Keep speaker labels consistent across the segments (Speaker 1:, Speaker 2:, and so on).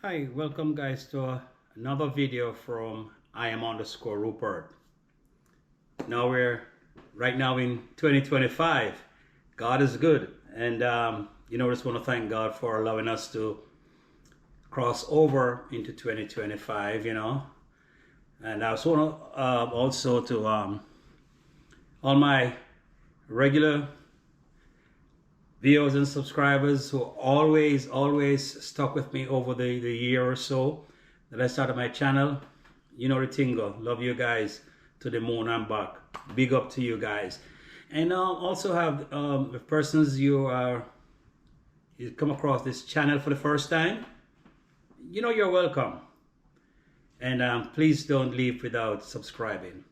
Speaker 1: Hi, welcome guys to another video from I am underscore Rupert. Now we're right now in 2025. God is good, and just want to thank God for allowing us to cross over into 2025. And I just want to also to all my regular viewers and subscribers who always stuck with me over the year or so that I started my channel. You know the tingle. Love you guys to the moon and back. Big up to you guys. And also have the persons you come across this channel for the first time. You're welcome. And please don't leave without subscribing.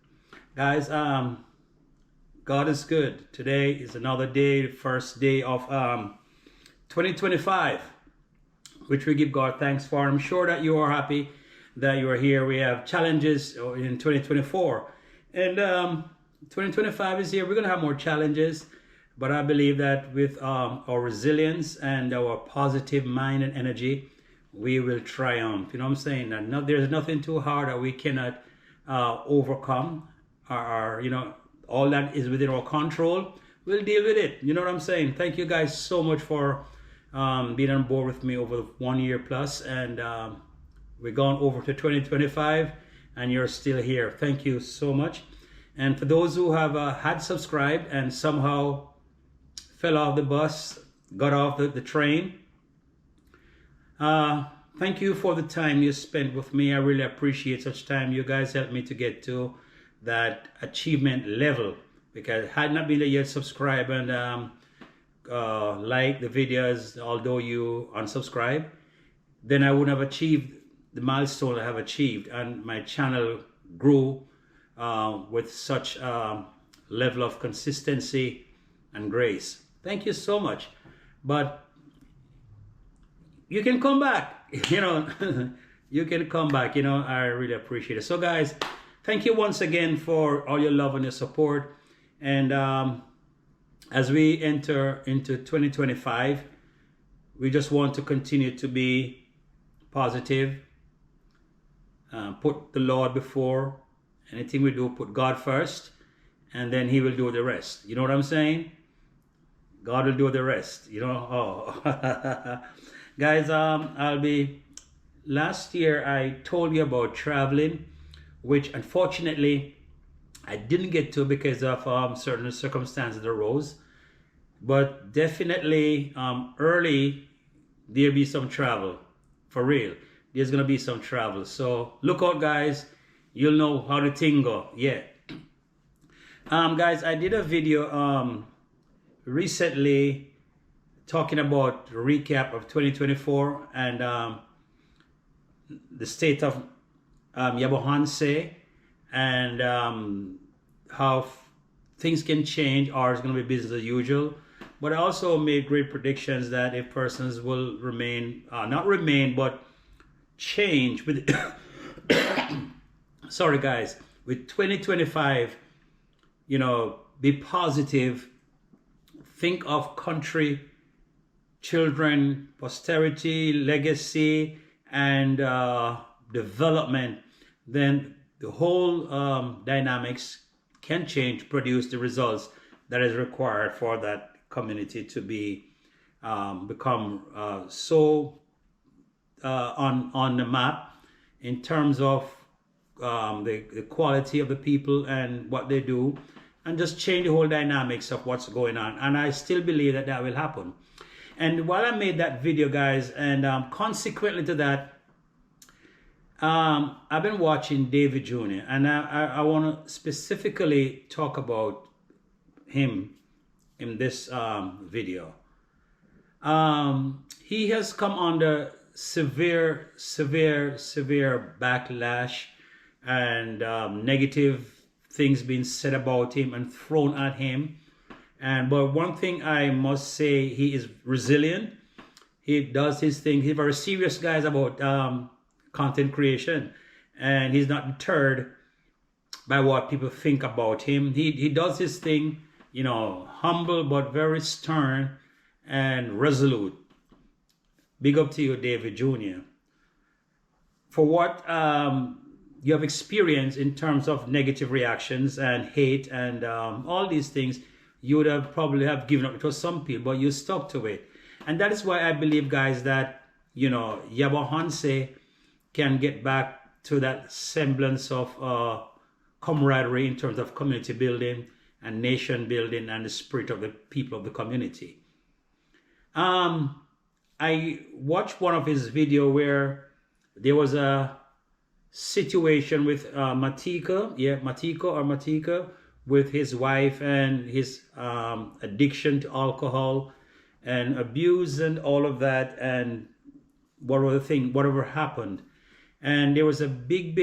Speaker 1: Guys, God is good. Today is another day, the first day of 2025, which we give God thanks for. I'm sure that you are happy that you are here. We have challenges in 2024, and 2025 is here. We're going to have more challenges, but I believe that with our resilience and our positive mind and energy, we will triumph. You know what I'm saying? There's nothing too hard that we cannot overcome. All that is within our control, we'll deal with it. You know what I'm saying? Thank you guys so much for being on board with me over 1 year plus, and we're going over to 2025, and you're still here. Thank you so much. And for those who have had subscribed and somehow fell off the bus, got off the train, thank you for the time you spent with me. I really appreciate such time. You guys helped me to get to that achievement level, because had not been yet subscribe and like the videos, although you unsubscribe, then I wouldn't have achieved the milestone I have achieved, and my channel grew with such level of consistency and grace. Thank you so much. But you can come back, you can come back. I really appreciate it. So guys, thank you once again for all your love and your support. And as we enter into 2025, we just want to continue to be positive, put the Lord before anything we do, put God first, and then He will do the rest. You know what I'm saying? God will do the rest. Guys, last year I told you about traveling, which unfortunately I didn't get to because of certain circumstances that arose. But definitely early there'll be some travel. For real, there's gonna be some travel. So look out, guys. You'll know how the thing go. Yeah. Guys, I did a video recently talking about the recap of 2024 and the state of Nyabohanse, and how things can change or it's going to be business as usual. But I also made great predictions that if persons will remain, not remain, but change with, sorry guys, with 2025, be positive, think of country, children, posterity, legacy, and development, then the whole dynamics can change, produce the results that is required for that community to be become so on the map in terms of the quality of the people and what they do, and just change the whole dynamics of what's going on. And I still believe that that will happen. And while I made that video, guys, and consequently to that, I've been watching Davyjnr, and I want to specifically talk about him in this video. He has come under severe backlash and negative things being said about him and thrown at him. But one thing I must say, he is resilient. He does his thing. He's very serious, guys, about content creation, and he's not deterred by what people think about him. He does his thing, humble but very stern and resolute. Big up to you, David Jr. for what you have experienced in terms of negative reactions and hate and all these things, you would have probably have given up to some people, but you stuck to it. And that is why I believe, guys, that, you know, Nyabohanse can get back to that semblance of camaraderie in terms of community building and nation building and the spirit of the people of the community. I watched one of his video where there was a situation with Matiko, with his wife and his addiction to alcohol and abuse and all of that, and whatever happened. And there was a big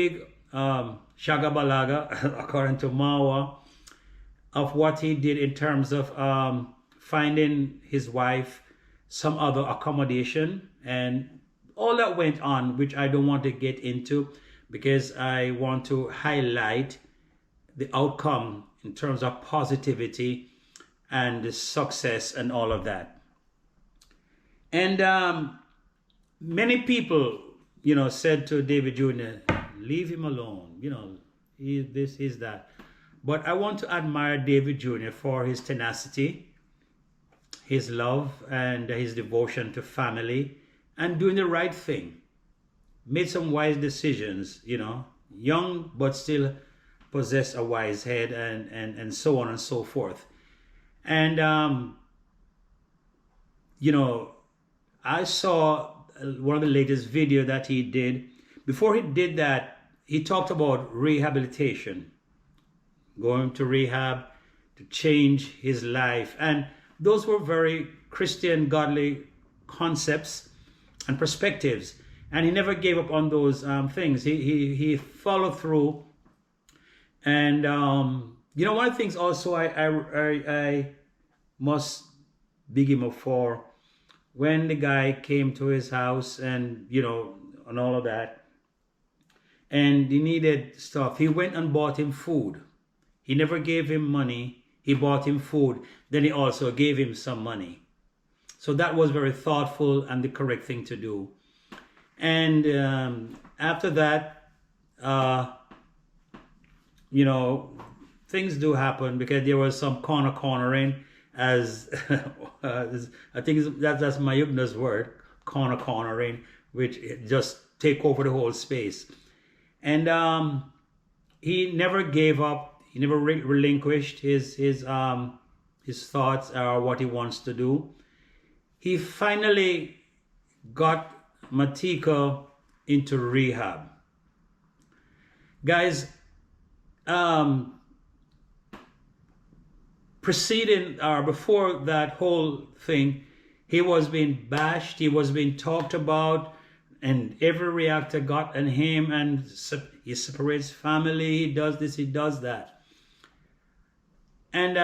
Speaker 1: shagabalaga, according to Mawa, of what he did in terms of finding his wife some other accommodation and all that went on, which I don't want to get into because I want to highlight the outcome in terms of positivity and the success and all of that. And many people, you know, said to Davyjnr, leave him alone, you know, he's that. But I want to admire Davyjnr for his tenacity, his love, and his devotion to family, and doing the right thing. Made some wise decisions, you know, young but still possess a wise head, and so on and so forth. And you know, I saw one of the latest video that he did. Before he did that, he talked about rehabilitation, going to rehab to change his life, and those were very Christian, godly concepts and perspectives. And he never gave up on those things. He followed through. And you know, one of the things also I must big him up for, when the guy came to his house and, you know, and all of that, and he needed stuff, he went and bought him food. He never gave him money. He bought him food. Then he also gave him some money. So that was very thoughtful and the correct thing to do. And after that, you know, things do happen, because there was some cornering, as I think that's Davyjnr's word, cornering, which just take over the whole space. And he never gave up. He never relinquished his thoughts or what he wants to do. He finally got Matiko into rehab. Guys, preceding or before that whole thing, he was being bashed, he was being talked about, and every reactor got on him, and he separates family, he does this, he does that. And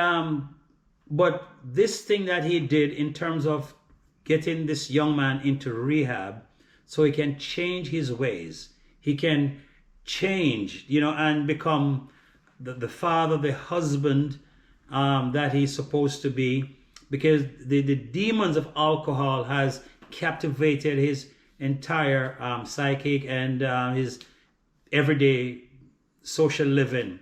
Speaker 1: but this thing that he did in terms of getting this young man into rehab, so he can change his ways, he can change, you know, and become the father, the husband that he's supposed to be, because the demons of alcohol has captivated his entire psychic and his everyday social living.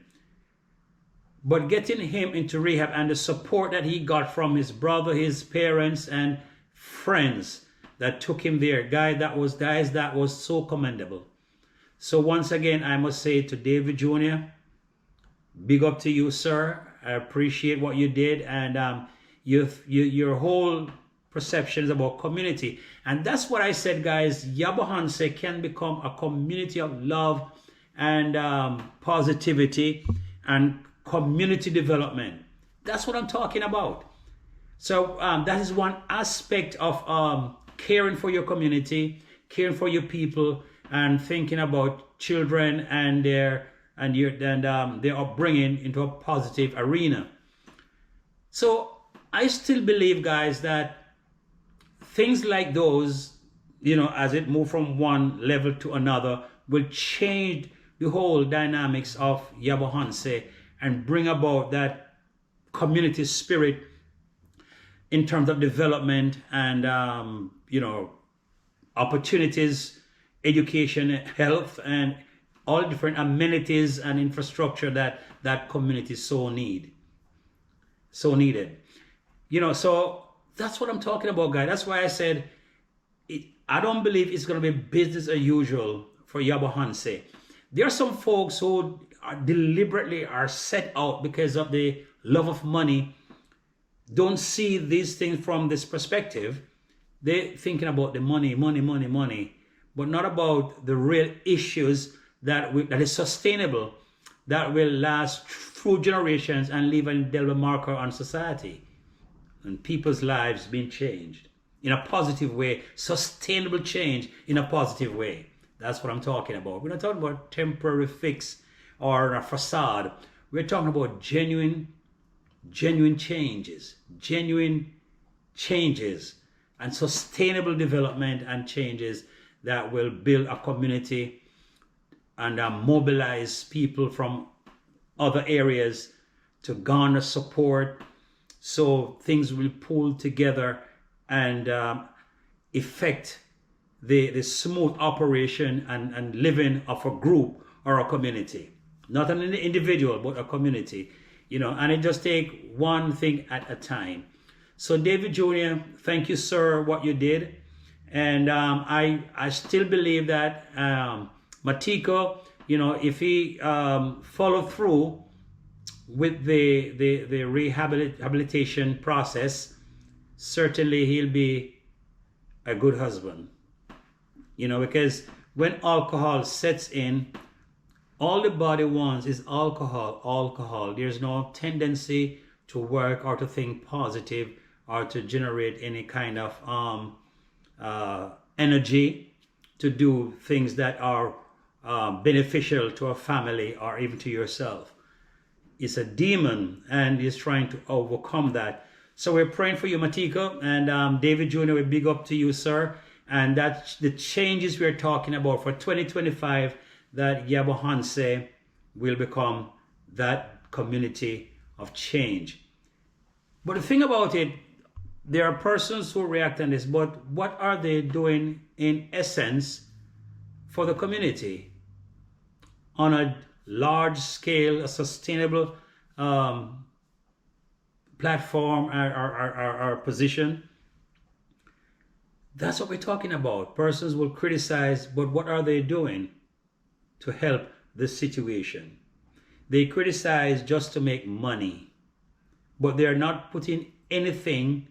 Speaker 1: But getting him into rehab and the support that he got from his brother, his parents, and friends that took him there, guys, that was so commendable. So once again, I must say to Davyjnr, big up to you, sir. I appreciate what you did, and your whole perceptions about community. And that's what I said, guys. Nyabohanse can become a community of love and positivity and community development. That's what I'm talking about. So that is one aspect of caring for your community, caring for your people, and thinking about children and their upbringing into a positive arena. So I still believe, guys, that things like those, you know, as it moves from one level to another, will change the whole dynamics of Nyabohanse and bring about that community spirit in terms of development and, you know, opportunities education, health, and all different amenities and infrastructure that that community so needed. You know, so that's what I'm talking about, guys. That's why I said I don't believe it's going to be business as usual for Nyabohanse. There are some folks who deliberately are set out because of the love of money, don't see these things from this perspective. They're thinking about the money, but not about the real issues that is sustainable, that will last through generations and leave an indelible marker on society and people's lives being changed in a positive way, sustainable change in a positive way. That's what I'm talking about. We're not talking about temporary fix or a facade. We're talking about genuine changes, and sustainable development and changes that will build a community and mobilize people from other areas to garner support, so things will pull together and effect the smooth operation and living of a group or a community, not an individual but a community, you know. And it just take one thing at a time. So David Jr., thank you, sir, what you did. And I still believe that Matiko, you know, if he follow through with the rehabilitation process, certainly he'll be a good husband. You know, because when alcohol sets in, all the body wants is alcohol. There's no tendency to work or to think positive or to generate any kind of energy to do things that are beneficial to a family or even to yourself. It's a demon and is trying to overcome that. So we're praying for you, Matiko, and David Jr., we big up to you, sir. And that's the changes we're talking about for 2025, that Nyabohanse will become that community of change. But the thing about it, there are persons who react on this, but what are they doing in essence for the community on a large scale, a sustainable platform or position? That's what we're talking about. Persons will criticize, but what are they doing to help the situation? They criticize just to make money, but they're not putting anything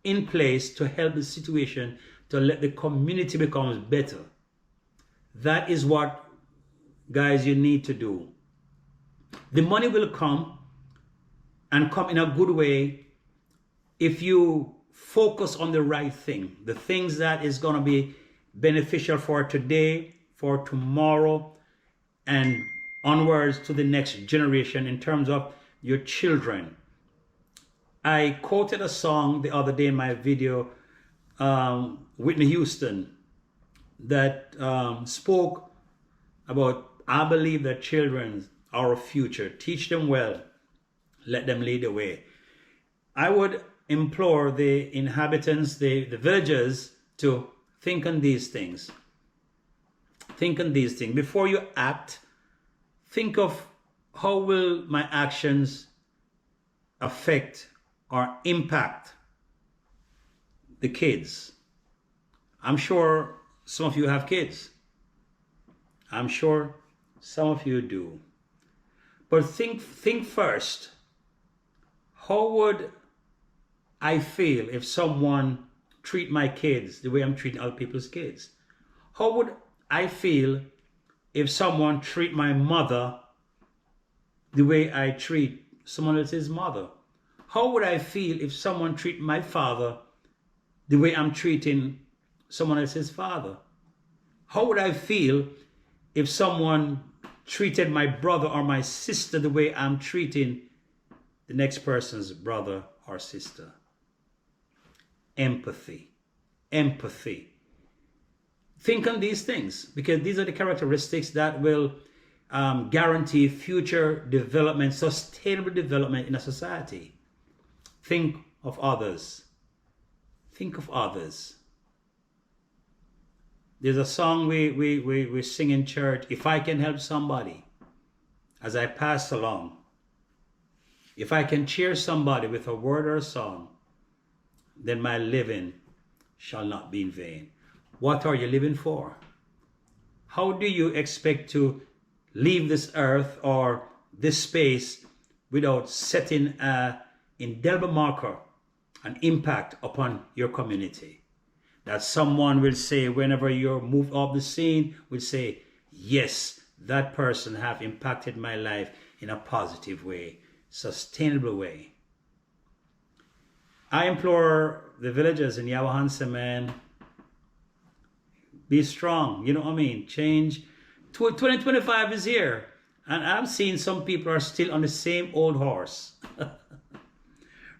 Speaker 1: in place to help the situation, to let the community become better. That is what, guys, you need to do. The money will come, and come in a good way, if you focus on the right thing, the things that is going to be beneficial for today, for tomorrow, and onwards to the next generation in terms of your children. I quoted a song the other day in my video, Whitney Houston, that spoke about, I believe that children are our future. Teach them well, let them lead the way. I would implore the inhabitants, the villagers, to think on these things. Think on these things. Before you act, think of how will my actions affect or impact the kids. I'm sure some of you have kids. I'm sure some of you do. But think first, how would I feel if someone treat my kids the way I'm treating other people's kids? How would I feel if someone treat my mother the way I treat someone else's mother? How would I feel if someone treat my father the way I'm treating someone else's father? How would I feel if someone treated my brother or my sister the way I'm treating the next person's brother or sister? Empathy. Think on these things, because these are the characteristics that will guarantee future development, sustainable development in a society. Think of others. Think of others. There's a song we sing in church. If I can help somebody as I pass along, if I can cheer somebody with a word or a song, then my living shall not be in vain. What are you living for? How do you expect to leave this earth or this space without setting an indelible marker, an impact upon your community? That someone will say, whenever you're moved off the scene, will say, yes, that person have impacted my life in a positive way, sustainable way. I implore the villagers in Nyabohanse, man, be strong. You know what I mean? Change. 2025 is here. And I'm seeing some people are still on the same old horse.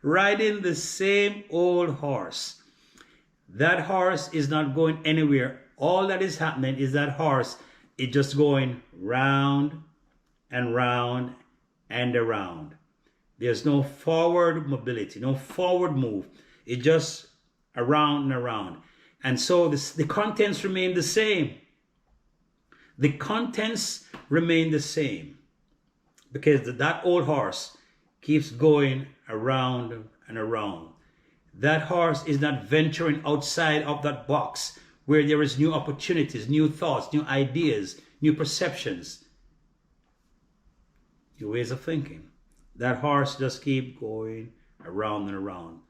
Speaker 1: Riding the same old horse. That horse is not going anywhere. All that is happening is that horse is just going round and round and around. There's no forward mobility, no forward move. It's just around and around. And so the contents remain the same. The contents remain the same because that old horse keeps going around and around. That horse is not venturing outside of that box where there is new opportunities, new thoughts, new ideas, new perceptions, new ways of thinking. That horse just keeps going around and around.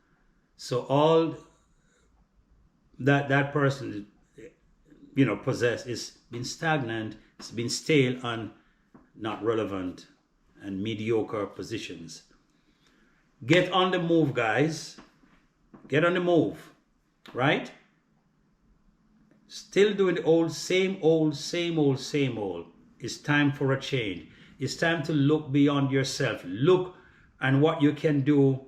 Speaker 1: So all that person, possess is been stagnant, it's been stale and not relevant and mediocre positions. Get on the move, guys. Get on the move, right? Still doing the old, same old, same old, same old. It's time for a change. It's time to look beyond yourself. Look and what you can do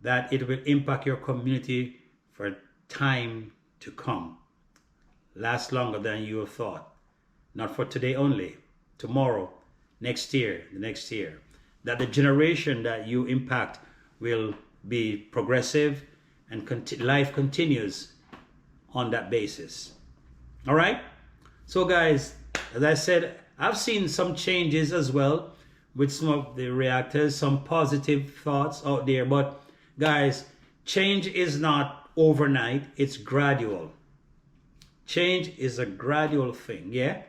Speaker 1: that it will impact your community for time to come. Last longer than you have thought. Not for today only. Tomorrow, next year, the next year. That the generation that you impact will be progressive and life continues on that basis. All right? So guys, as I said, I've seen some changes as well with some of the reactors, some positive thoughts out there. But guys, change is not overnight, it's gradual. Change is a gradual thing, yeah?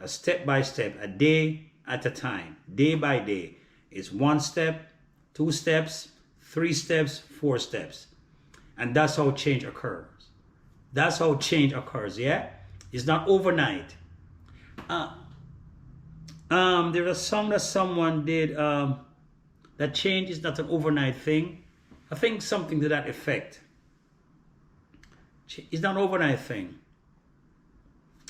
Speaker 1: A step by step, a day at a time, day by day. It's 1 step, 2 steps, 3 steps, 4 steps. And that's how change occurs. That's how change occurs, yeah? It's not overnight. There's a song that someone did, that change is not an overnight thing. I think something to that effect. It's not an overnight thing.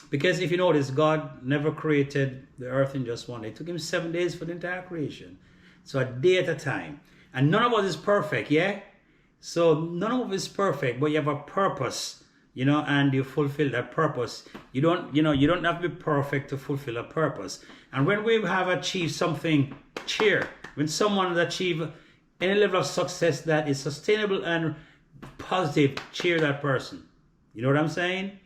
Speaker 1: Because if you notice, God never created the earth in just one day. It took him 7 days for the entire creation. So a day at a time. And none of us is perfect, yeah? So none of us is perfect, but you have a purpose, and you fulfill that purpose. You don't have to be perfect to fulfill a purpose. And when we have achieved something, cheer. When someone has achieved any level of success that is sustainable and positive, cheer that person. You know what I'm saying?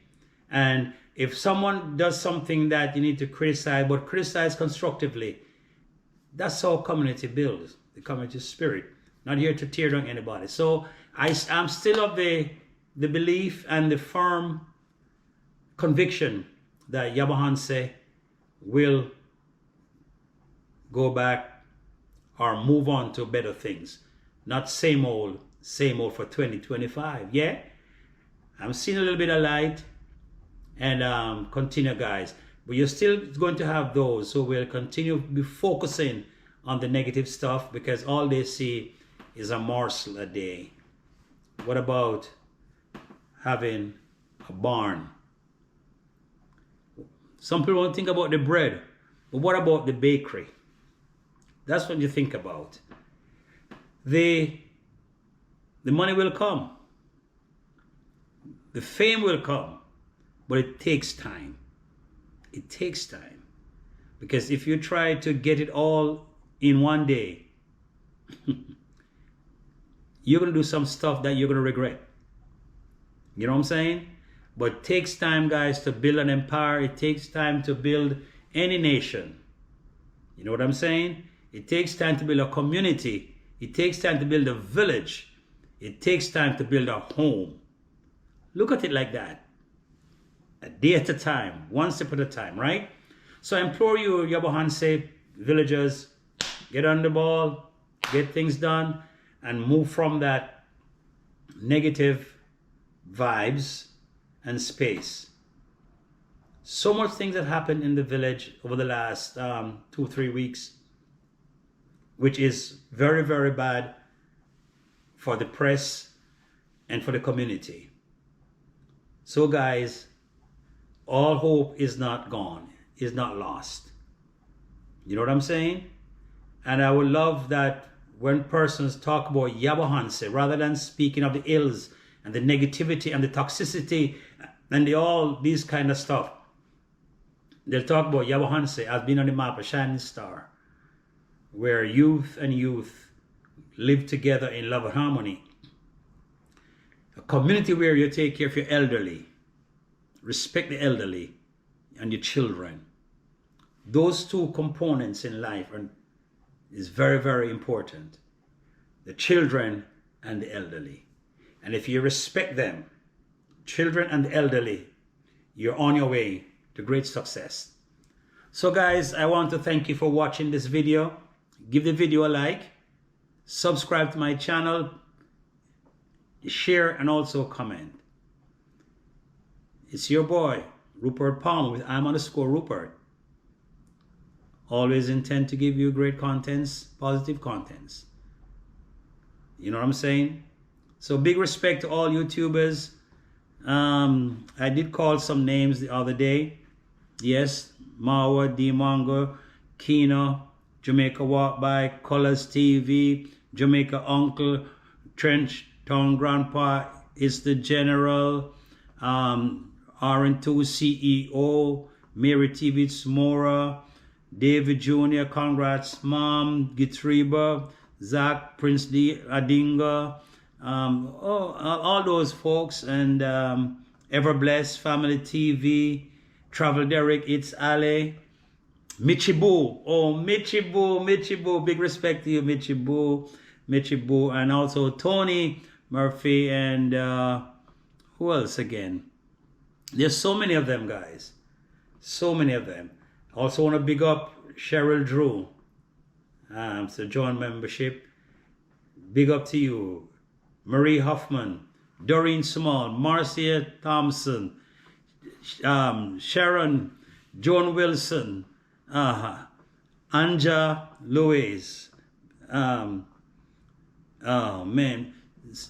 Speaker 1: And if someone does something that you need to criticize, but criticize constructively, that's how community builds, the community spirit. Not here to tear down anybody. So I'm still of the belief and the firm conviction that Nyabohanse will go back or move on to better things. Not same old for 2025. Yeah? I'm seeing a little bit of light. And continue, guys. But you're still going to have those who will continue to be focusing on the negative stuff because all they see is a morsel a day. What about having a barn? Some people don't think about the bread, but what about the bakery? That's what you think about. The money will come. The fame will come. But it takes time. It takes time. Because if you try to get it all in one day, you're going to do some stuff that you're going to regret. You know what I'm saying? But it takes time, guys, to build an empire. It takes time to build any nation. You know what I'm saying? It takes time to build a community. It takes time to build a village. It takes time to build a home. Look at it like that. A day at a time, one step at a time, right? So I implore you, Nyabohanse villagers, get on the ball, get things done, and move from that negative vibes and space. So much things that happened in the village over the last 2-3 weeks, which is very, very bad for the press and for the community. So guys, all hope is not gone, is not lost. You know what I'm saying? And I would love that when persons talk about Nyabohanse, rather than speaking of the ills and the negativity and the toxicity and all these kind of stuff, they'll talk about Nyabohanse as being on the map, a shining star, where youth and youth live together in love and harmony. A community where you take care of your elderly, respect the elderly and your children. Those two components in life is very, very important. The children and the elderly. And if you respect them, children and the elderly, you're on your way to great success. So guys, I want to thank you for watching this video. Give the video a like, subscribe to my channel, share, and also comment. It's your boy, Rupert Palmer with I'm_Rupert. Always intend to give you great contents, positive contents. You know what I'm saying? So big respect to all YouTubers. I did call some names the other day. Yes, Mawa, D-Mongo, Kino, Jamaica Walk By, Colors TV, Jamaica Uncle, Trench Town Grandpa, Is the General, RN2 CEO, Mary TV Smora, Davyjnr, congrats Mom, Gitriba, Zach, Prince D, Adinga, all those folks, and Ever Blessed, Family TV, Travel Derek, It's Ale, Michibu, Michibu, big respect to you, Michibu, and also Tony Murphy, and who else again? There's so many of them, guys. So many of them. Also want to big up Cheryl Drew. So join membership. Big up to you. Marie Hoffman, Doreen Small, Marcia Thompson, Sharon, Joan Wilson, Anja Louise, oh man,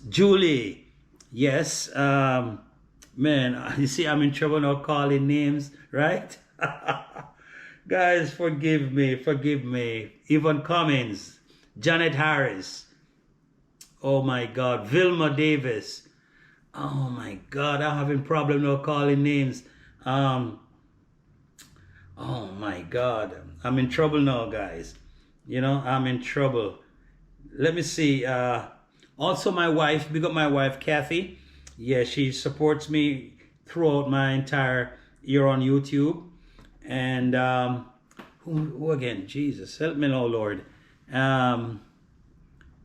Speaker 1: Julie, yes, man, you see I'm in trouble now calling names, right? Guys, forgive me. Yvonne Cummins, Janet Harris, oh my God, Vilma Davis, oh my God, I'm having problem now calling names. Oh my God, I'm in trouble now, guys. You know, I'm in trouble. Let me see. Also my wife, big up my wife, Kathy. Yeah, she supports me throughout my entire year on YouTube. And who again? Jesus, help me now, Lord.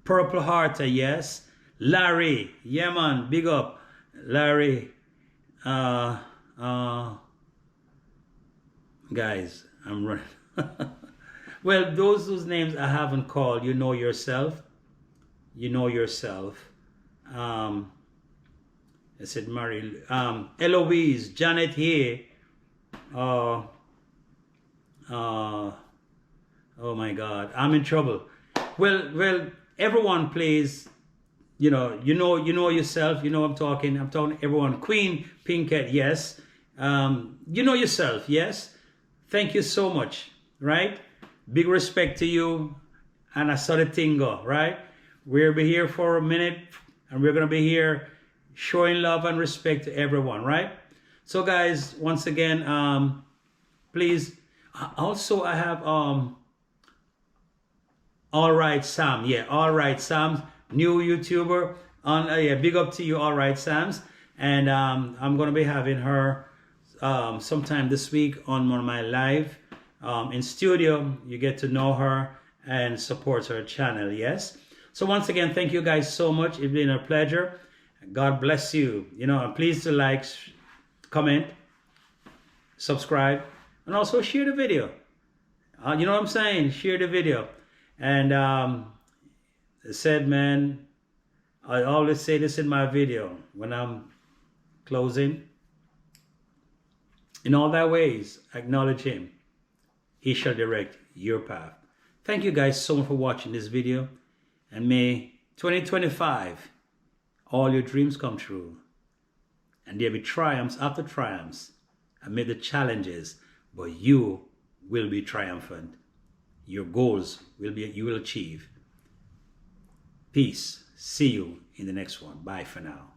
Speaker 1: Purple Heart, yes. Larry, yeah man, big up. Larry, guys, I'm running. Well, those whose names I haven't called, you know yourself. You know yourself. I said Mary, Eloise, Janet here. Oh my God, I'm in trouble. Well, everyone plays. You know yourself. You know I'm talking everyone. Queen Pinkett, yes. You know yourself, yes. Thank you so much, right? Big respect to you. And I saw the thing go, right? We'll be here for a minute, and we're gonna be here showing love and respect to everyone, right? So guys, once again, please. Also, I have All Right Sam. Yeah, All Right Sam, new YouTuber. Yeah, big up to you, All Right Sams. And I'm going to be having her sometime this week on one of my live in studio. You get to know her and support her channel. Yes. So once again, thank you guys so much. It's been a pleasure. God bless you. You know, please to like, comment, subscribe, and also share the video. You know what I'm saying? Share the video. And I said, man, I always say this in my video when I'm closing. In all thy ways, acknowledge him. He shall direct your path. Thank you guys so much for watching this video. And may 2025, all your dreams come true. And there be triumphs after triumphs amid the challenges, but you will be triumphant. Your goals you will achieve. Peace. See you in the next one. Bye for now.